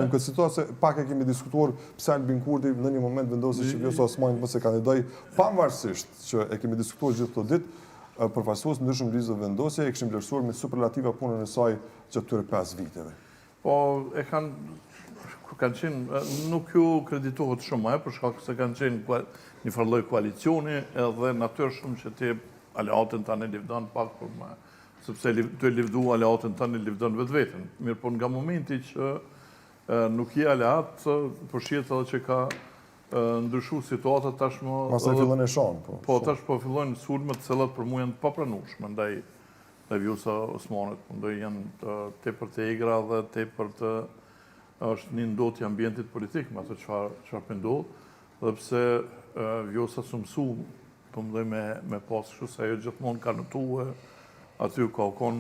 Në këtë situatë pak e kemi diskutuar pse Albin Kurti në një moment vendosi që Vjosa Osmani mos e kandidoj, pavarësisht që e kemi diskutuar gjithë këto ditë, përfaqësues ndryshëm listës vendosje e kishin vlerësuar me superlativa punën e saj gjatë këtyre 5 viteve. Po e kanë qenë, nuk ju kreditohet shumë për shkak se kanë qenë një farë lloj koalicioni edhe natyrshëm që ti aleatën tani livdon pak për më, sepse të livdu aleatën tani livdon vetveten. Mirë, po nga momenti që nuk je aleat, përshihet edhe që ka ndryshu situata tashmë. Masa fillon e shon, po. Po tash po fillojnë sulmet të cilat për mua janë të papranueshme ndaj Vjosa Osmanit, ndaj janë tepër të egra dhe tepër të është një ndotje ambientit politik, me ato çfarë po ndodh, dhe pse Vjosa s'u mësu, po mendoj me pas kështu se ajo gjithmonë ka notuar aty ka konë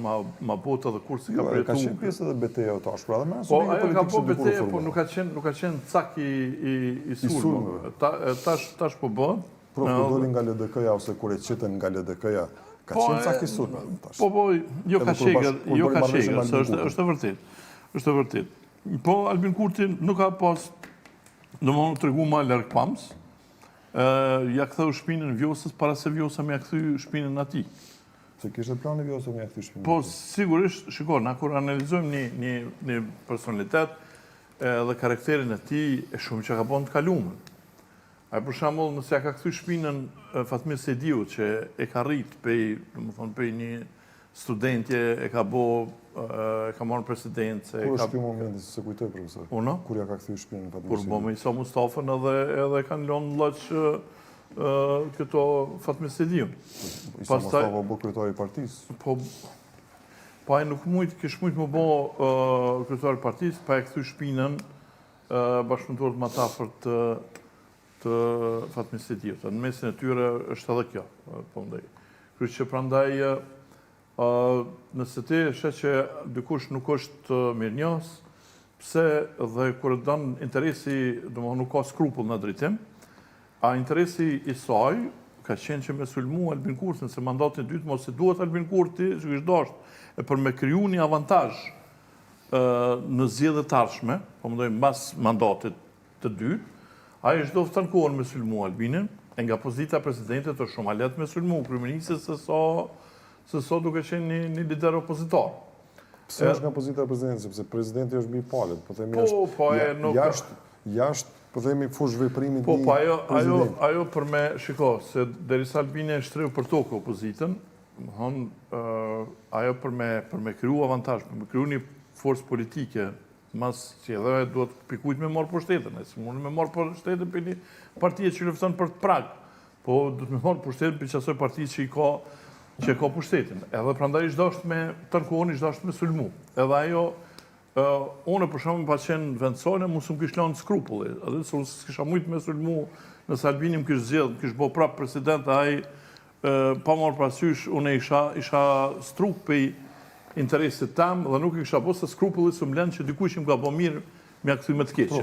ma botë edhe kur si ka përjetu. Ka qenë pjesë edhe beteja o tash, pra dhe me po, ajo ka po beteja, po nuk ka qenë cak i sulmëve. Tash po bëhet. Pro, kur doli nga LDK-ja ose kur e qitën nga LDK-ja, ka qenë cak i sulmëve tash. Po, jo ka qeger, është e vërtet. Po, Albin Kurti nuk ka pas, do më të regu ma lërg pams, ja këtheu shpinën Vjosës, para se Vjosa me ja këthy shpinën ati. Se kishte plani Vjosa me ja këthy shpinën? Po, sigurisht, shiko, na kur analizojmë një personalitet dhe karakterin e ti, e shumë që ka bon të kalumën. A për shembull, nëse ja ka këthy shpinën Fatmir Sediu, që e ka rrit pej një studentje, e ka marrë presidencë. Kur është ky momenti, se kujtoj profesor? Uno? Kur ja ka këthy shpinën Fatmir Sediu? Kur bo me Isa Mustafën edhe kanë lënë lloç këto Fatmir Sediu. Isa Mustafa bo kryetari i partisë. Po ai nuk kish mujt më bo kryetari i partisë, pa e këthy shpinën bashkëpunëtorët më të afërt të Fatmir Sediu. Në mesin e tyre është edhe kjo, po ndaj. Kështu që prandaj nëse ti shet që dikush nuk është mirënjohës, pse dhe kur don interesi, domethënë nuk ka skrupull në drejtim, a interesi i saj ka qenë që me sulmu Albin Kurtin, se mandatin e dytë mos e duhet Albin Kurti, që kishte dashur, e për me kriju një avantazh në zgjedhjet e ardhshme, po mendoj mbas mandatit të dytë, ai çdo të kohën me sulmu Albinin, e nga pozita presidente të shumë lehtë me sulmu kryeministit se so duke qenë një lider opozitor. Pse është nga pozita e presidentit, sepse presidenti është mbi palët, po themi është jashtë, po themi fush veprimit një president. Ajo për me, shiko, se derisa Albini e shtreu për tokë opozitën, ajo për me kriju avantazh, për me kriju një forcë politike, mas që edhe duhet pikujt me marrë pushtetën, e si mund me marrë pushtetën për një partije që lufton për të prag, po duhet me marrë pushtetën për qasoj partijë që ka pushtetin. Edhe prandaj ishtë dashtë me tërkohën, ishtë dashtë me sulmu. Edhe ajo, une për shumë pa qenë vendsojnë, mu së më kishë lanë skrupulli. Edhe së kisha mujtë me sulmu, nëse Albini më kishë zjedhë, më kishë bo prapë president, aj pa marrë prasysh, une isha struk për interesit tam, dhe nuk isha bo se skrupulli së më lenë që dikuj që më ka bo mirë, me akëthy me të keqe.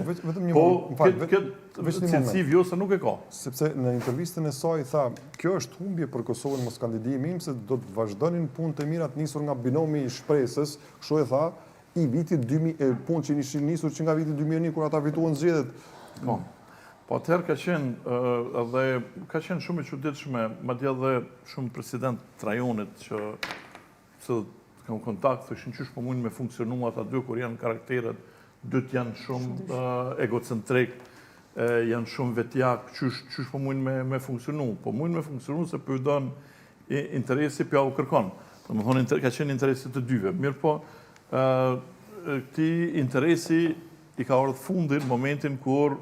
Po, këtë cilësi Vjosa nuk e ka. Sepse në intervistën e saj tha, kjo është humbje për Kosovën mos kandidimi im, se do të vazhdonin punë të mirat nisur nga binomi i shpresës, kështu e tha, i vitit 2000, punë që ishin nisur që nga vitit 2001, kur ata fituan zgjedhjet. Po, atëherë ka qenë shumë e çuditshme, madje edhe shumë president Trajonit që kam kontakt, thoshin qysh po mundin me funksionu ata dy kur janë karakteret dytë janë shumë egocentrik, janë shumë vetjak, qysh po mundin me funksionu. Po mundin me funksionu se për don interesi për u kërkon. Dhe më thonë, ka qenë interesi të dyve. Mirë po, këti interesi i ka ardhur fundin momentin kur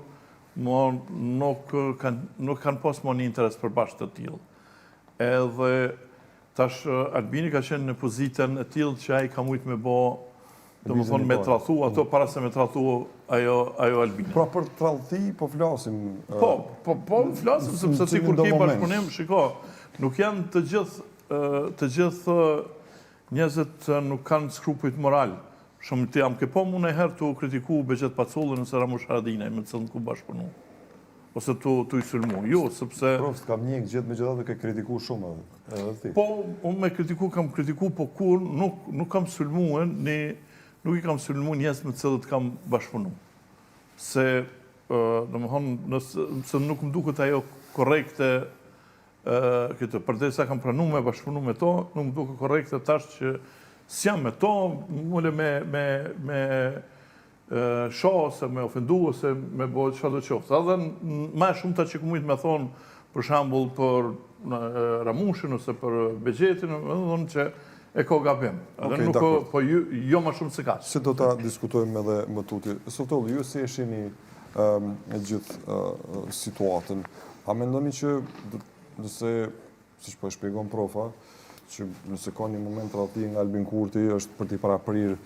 nuk kanë pas më një interes për bashkë të tillë. Edhe tash Albini ka qenë në pozitën e tillë që ai ka mujt me bë do më thonë me tradhu, ato para se me tradhu ajo Albini. Pra për tradhti po flasim. Po flasim, sepse si kur ki bashkëpunim, shiko, nuk janë të gjithë njerëzit nuk kanë skrupujt moral. Shumë të jam ke po mu në herë të kritiku Begjet Pacullin nëse Ramush Haradinaj me të cilën ku bashkëpunu. Ose të i sulmu. Jo, sepse... Profës, kam një gjithë me gjithatë ke kritiku shumë edhe ti. Po, unë me kam kritiku, po kur nuk kam sulmu, nuk i kam sulmu njerëz me të cilët kam bashkëpunu. se nëse nuk më duket ajo korrekte këtë, përdesa kam pranu me bashkëpunu me to, nuk më duket korrekte tash që s'jam me to, mule me shoh, ose me ofendu, ose me bëjt çfarë do qoftë. Edhe më shumë ta që ku mujt me thonë, për shembull për Ramushin ose për Bexhetin, do thonë që e ka gabim. Edhe nuk po jo më shumë se kaq. Se do ta diskutojmë edhe më tuti. Sotolli, ju si e shihni e gjithë situatën? A mendoni që nëse, siç po e shpjegon profa, që nëse ka një moment rrallti nga Albin Kurti është për t'i paraprirë